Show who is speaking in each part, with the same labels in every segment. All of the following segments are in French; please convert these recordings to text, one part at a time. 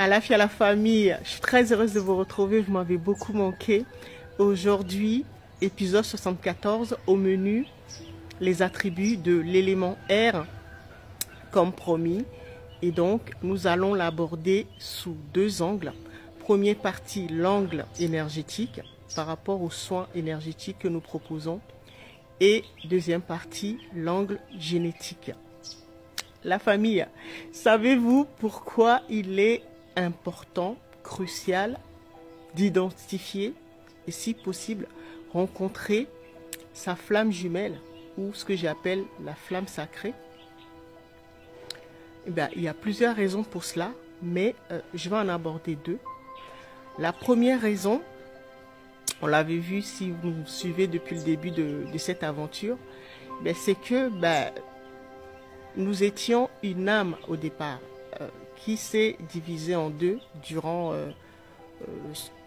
Speaker 1: À la fille, à la famille, je suis très heureuse de vous retrouver, vous m'avez beaucoup manqué. Aujourd'hui, épisode 74, au menu, les attributs de l'élément R, comme promis. Et donc, nous allons l'aborder sous deux angles. Première partie, l'angle énergétique, par rapport aux soins énergétiques que nous proposons. Et deuxième partie, l'angle génétique. La famille, savez-vous pourquoi il est important, crucial, d'identifier et si possible rencontrer sa flamme jumelle ou ce que j'appelle la flamme sacrée? Eh bien, il y a plusieurs raisons pour cela, mais je vais en aborder deux. La première raison, on l'avait vu si vous nous suivez depuis le début de cette aventure, c'est que nous étions une âme au départ qui s'est divisée en deux durant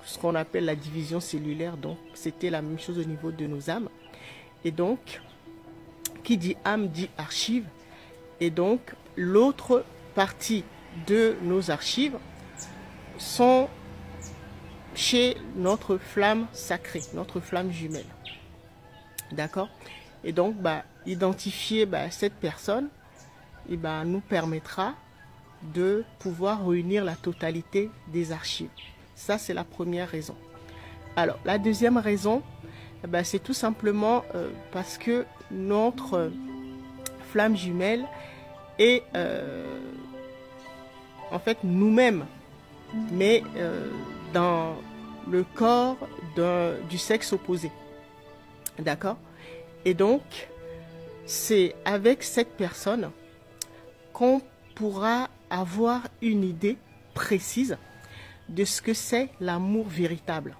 Speaker 1: ce qu'on appelle la division cellulaire. Donc, c'était la même chose au niveau de nos âmes. Et donc, qui dit âme dit archive. Et donc, l'autre partie de nos archives sont chez notre flamme sacrée, notre flamme jumelle. D'accord? Et donc, identifier cette personne nous permettra de pouvoir réunir la totalité des archives. Ça, c'est la première raison. Alors, la deuxième raison, c'est tout simplement parce que notre flamme jumelle est en fait nous-mêmes, mais dans le corps du sexe opposé. D'accord? Et donc, c'est avec cette personne qu'on pourra avoir une idée précise de ce que c'est l'amour véritable.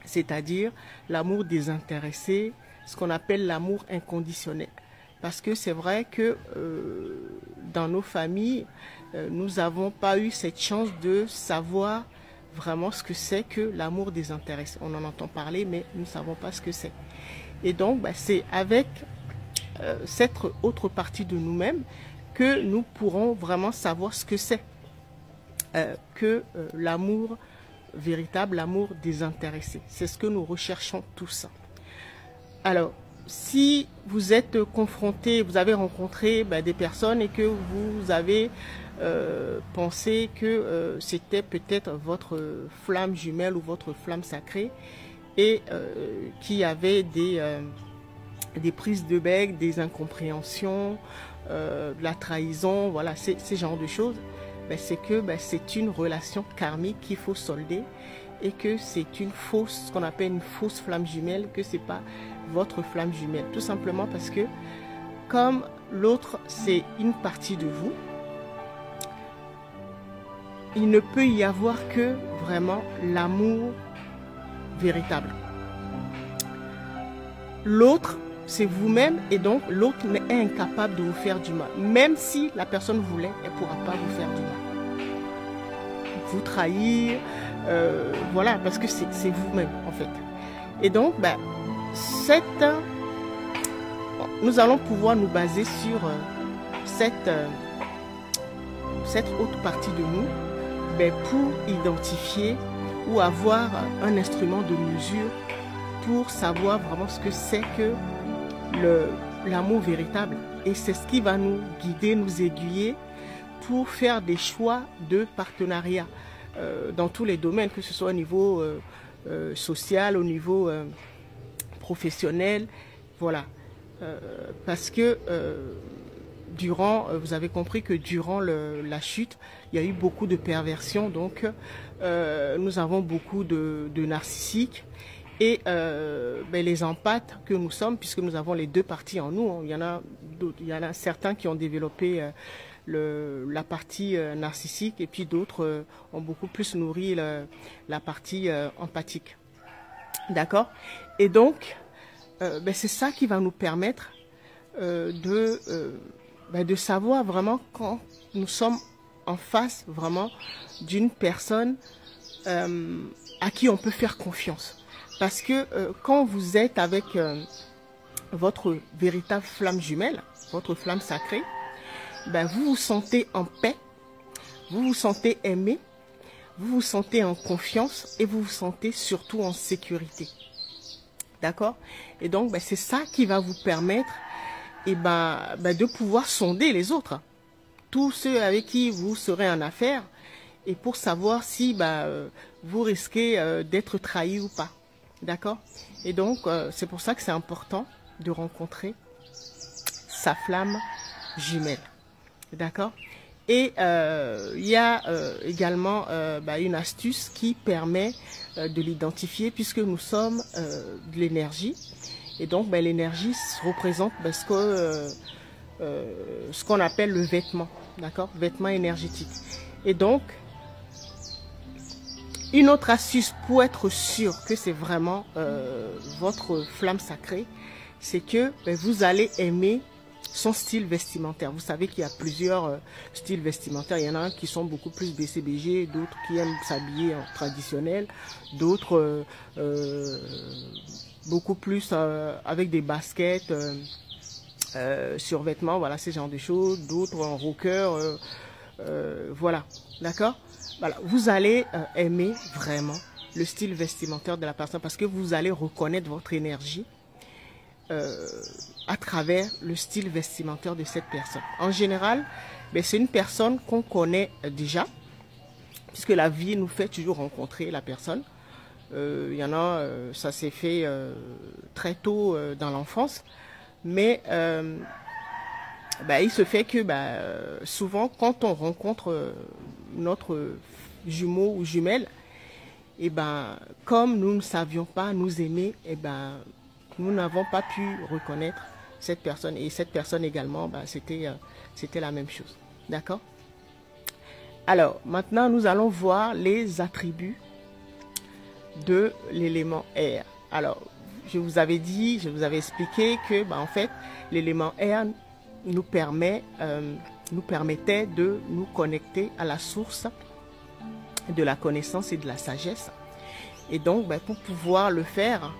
Speaker 1: C'est-à-dire l'amour désintéressé, ce qu'on appelle l'amour inconditionnel. Parce que c'est vrai que dans nos familles, nous n'avons pas eu cette chance de savoir vraiment ce que c'est que l'amour désintéressé. On en entend parler, mais nous ne savons pas ce que c'est. Et donc, c'est avec cette autre partie de nous-mêmes que nous pourrons vraiment savoir ce que c'est que l'amour véritable, l'amour désintéressé. C'est ce que nous recherchons tous. Alors, si vous êtes confronté, vous avez rencontré des personnes et que vous avez pensé que c'était peut-être votre flamme jumelle ou votre flamme sacrée et qui avait des prises de bec, des incompréhensions, de la trahison, voilà, ces genres de choses, c'est que c'est une relation karmique qu'il faut solder et que c'est une fausse, ce qu'on appelle une fausse flamme jumelle, que c'est pas votre flamme jumelle. Tout simplement parce que comme l'autre c'est une partie de vous, il ne peut y avoir que vraiment l'amour véritable. L'autre, c'est vous-même et donc l'autre est incapable de vous faire du mal. Même si la personne voulait, elle ne pourra pas vous faire du mal. Vous trahir, voilà, parce que c'est vous-même en fait. Et donc, nous allons pouvoir nous baser sur cette autre partie de nous pour identifier ou avoir un instrument de mesure pour savoir vraiment ce que c'est que l'amour véritable. Et c'est ce qui va nous guider, nous aiguiller pour faire des choix de partenariat dans tous les domaines, que ce soit au niveau social, au niveau professionnel, voilà. Parce que vous avez compris que durant la chute, il y a eu beaucoup de perversions, donc nous avons beaucoup de narcissiques. Et les empathes que nous sommes, puisque nous avons les deux parties en nous, il y en a certains qui ont développé la partie narcissique et puis d'autres ont beaucoup plus nourri la partie empathique. D'accord? Et donc, c'est ça qui va nous permettre de savoir vraiment quand nous sommes en face vraiment d'une personne à qui on peut faire confiance. Parce que quand vous êtes avec votre véritable flamme jumelle, votre flamme sacrée, vous vous sentez en paix, vous vous sentez aimé, vous vous sentez en confiance et vous vous sentez surtout en sécurité. D'accord? Et donc, ben, c'est ça qui va vous permettre de pouvoir sonder les autres. Tous ceux avec qui vous serez en affaire et pour savoir si vous risquez d'être trahi ou pas. D'accord? Et donc, c'est pour ça que c'est important de rencontrer sa flamme jumelle. D'accord? Et il y a également une astuce qui permet de l'identifier puisque nous sommes de l'énergie. Et donc, l'énergie représente ce qu'on appelle le vêtement. D'accord? Vêtement énergétique. Et donc, une autre astuce pour être sûr que c'est vraiment votre flamme sacrée, c'est que vous allez aimer son style vestimentaire. Vous savez qu'il y a plusieurs styles vestimentaires. Il y en a un qui sont beaucoup plus BCBG, d'autres qui aiment s'habiller en traditionnel, d'autres beaucoup plus avec des baskets, survêtements, voilà, ces genres de choses, d'autres en rocker, voilà, d'accord? Voilà, vous allez aimer vraiment le style vestimentaire de la personne parce que vous allez reconnaître votre énergie à travers le style vestimentaire de cette personne. En général, c'est une personne qu'on connaît déjà, puisque la vie nous fait toujours rencontrer la personne. Il y en a, ça s'est fait très tôt dans l'enfance, mais il se fait que souvent, quand on rencontre notre jumeau ou jumelle, comme nous ne savions pas nous aimer, nous n'avons pas pu reconnaître cette personne. Et cette personne également, c'était la même chose. D'accord? Alors, maintenant, nous allons voir les attributs de l'élément air. Alors, je vous avais expliqué que, en fait, l'élément air nous permettait de nous connecter à la source de la connaissance et de la sagesse. Et donc, pour pouvoir le faire,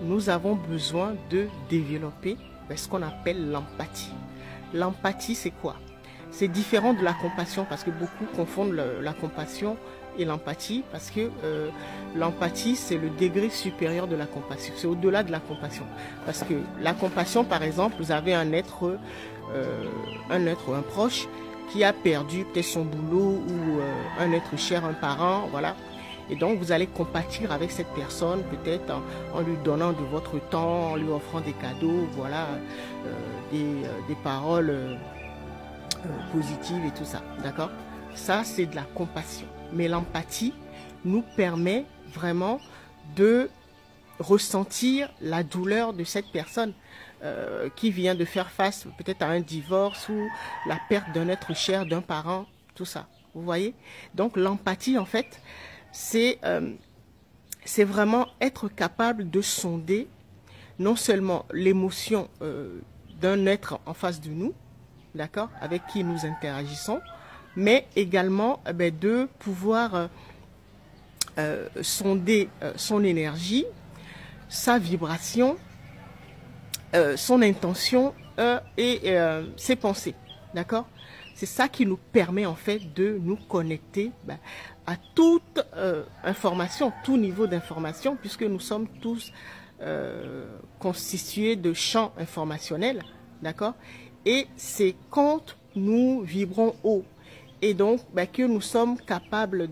Speaker 1: nous avons besoin de développer ce qu'on appelle l'empathie. L'empathie, c'est quoi? C'est différent de la compassion parce que beaucoup confondent la compassion et l'empathie parce que l'empathie, c'est le degré supérieur de la compassion. C'est au-delà de la compassion. Parce que la compassion, par exemple, vous avez un proche qui a perdu peut-être son boulot ou un être cher, un parent, voilà. Et donc, vous allez compatir avec cette personne, peut-être en lui donnant de votre temps, en lui offrant des cadeaux, voilà, des paroles positives et tout ça, d'accord? Ça, c'est de la compassion. Mais l'empathie nous permet vraiment de ressentir la douleur de cette personne qui vient de faire face peut-être à un divorce ou la perte d'un être cher, d'un parent, tout ça. Vous voyez? Donc, l'empathie, en fait, c'est vraiment être capable de sonder non seulement l'émotion d'un être en face de nous, d'accord, avec qui nous interagissons, mais également de pouvoir sonder son énergie, sa vibration, son intention et ses pensées, d'accord? C'est ça qui nous permet en fait de nous connecter à toute information, tout niveau d'information, puisque nous sommes tous constitués de champs informationnels, d'accord? Et c'est quand nous vibrons haut et donc que nous sommes capables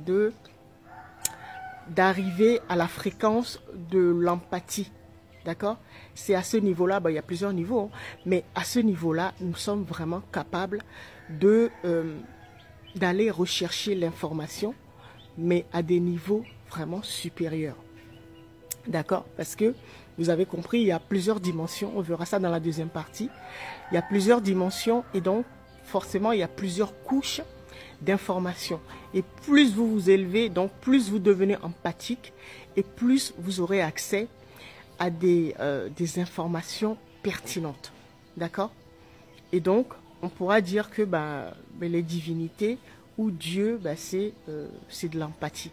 Speaker 1: d'arriver à la fréquence de l'empathie, d'accord? C'est à ce niveau-là, il y a plusieurs niveaux, hein, mais à ce niveau-là, nous sommes vraiment capables d'aller rechercher l'information, mais à des niveaux vraiment supérieurs. D'accord? Parce que vous avez compris, il y a plusieurs dimensions. On verra ça dans la deuxième partie. Il y a plusieurs dimensions et donc forcément il y a plusieurs couches d'informations. Et plus vous vous élevez, donc plus vous devenez empathique et plus vous aurez accès à des informations pertinentes. D'accord? Et donc on pourra dire que les divinités ou Dieu, c'est de l'empathie.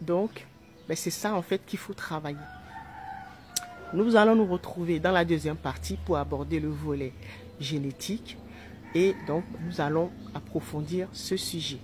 Speaker 1: Donc, c'est ça en fait qu'il faut travailler. Nous allons nous retrouver dans la deuxième partie pour aborder le volet génétique Et donc, nous allons approfondir ce sujet.